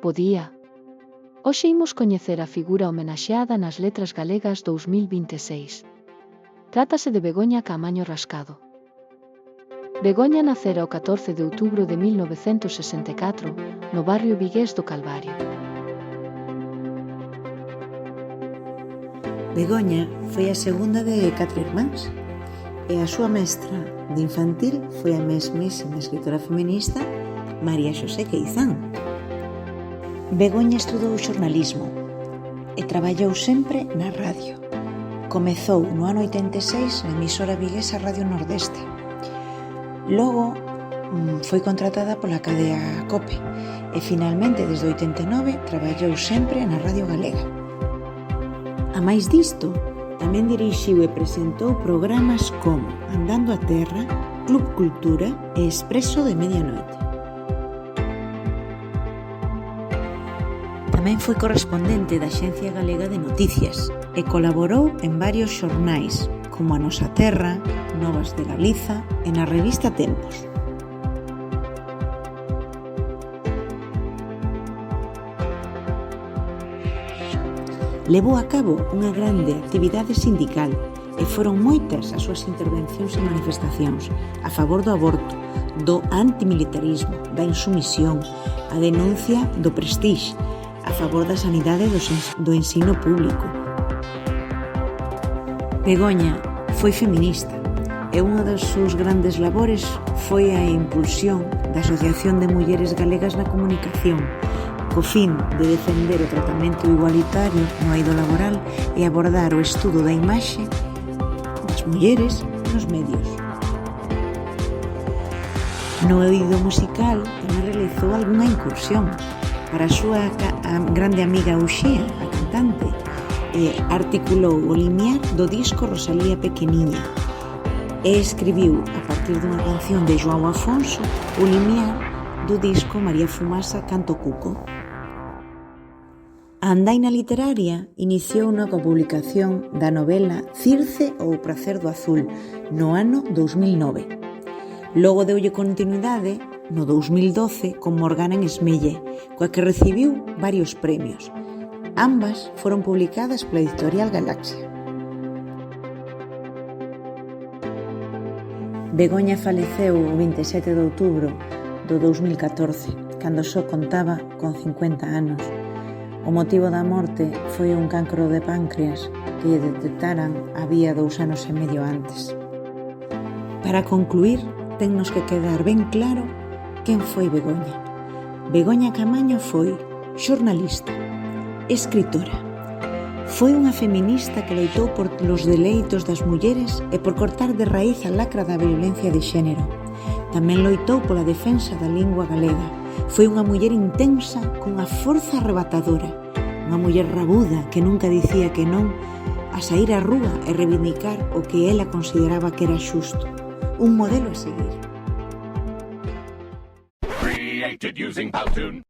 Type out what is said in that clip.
Bo día. Hoxe imos coñecer a figura homenaxeada nas Letras Galegas 2026. Trátase de Begoña Caamaño Rascado. Begoña nacera o 14 de outubro de 1964 no barrio vigués do Calvario. Begoña foi a segunda de 4 irmáns e a súa mestra de infantil foi a mesmísima escritora feminista María Xosé Queizán. Begoña estudou xornalismo e traballou sempre na radio. Comezou no ano 86 na emisora viguesa Radio Nordeste. Logo foi contratada pola cadea COPE e finalmente desde 89 traballou sempre na Radio Galega. A máis disto, tamén dirixiu e presentou programas como Andando a Terra, Club Cultura e Expreso de Medianoite. Tamén foi correspondente da Axencia Galega de Noticias e colaborou en varios xornais como A Nosa Terra, Novas de Galiza e na revista Tempos. Levou a cabo unha grande actividade sindical e foron moitas as súas intervencións e manifestacións a favor do aborto, do antimilitarismo, da insumisión, a denuncia do Prestige, a favor da sanidade do ensino público. Begoña foi feminista e unha das súas grandes labores foi a impulsión da Asociación de Mulleres Galegas na Comunicación, co fin de defender o tratamento igualitario no eido laboral e abordar o estudo da imaxe das mulleres nos medios. No eido musical tamén realizou algunha incursión. Para a súa grande amiga Uxía, a cantante, articulou o limiar do disco Rosalía Pequeniña e escribiu, a partir dunha canción de João Afonso, o limiar do disco María Fumasa Canto Cuco. A andaina literaria iniciou coa publicación da novela Circe ou o pracer do azul no ano 2009. Logo deulle continuidade no 2012 con Morgana en Esmelle, coa que recibiu varios premios. Ambas foron publicadas pola editorial Galaxia. Begoña faleceu o 27 de outubro do 2014, cando só contaba con 50 anos. O motivo da morte foi un cancro de páncreas que lle detectaran había 2 anos e medio antes. Para concluir, tennos que quedar ben claro quen foi Begoña. Begoña Caamaño foi xornalista, escritora. Foi unha feminista que loitou por los deleitos das mulleres e por cortar de raíz a lacra da violencia de xénero. Tamén loitou pola defensa da lingua galega. Foi unha muller intensa cunha forza arrebatadora, unha muller rabuda que nunca dicía que non a sair á rúa e reivindicar o que ela consideraba que era xusto. Un modelo a seguir. Created using Powtoon.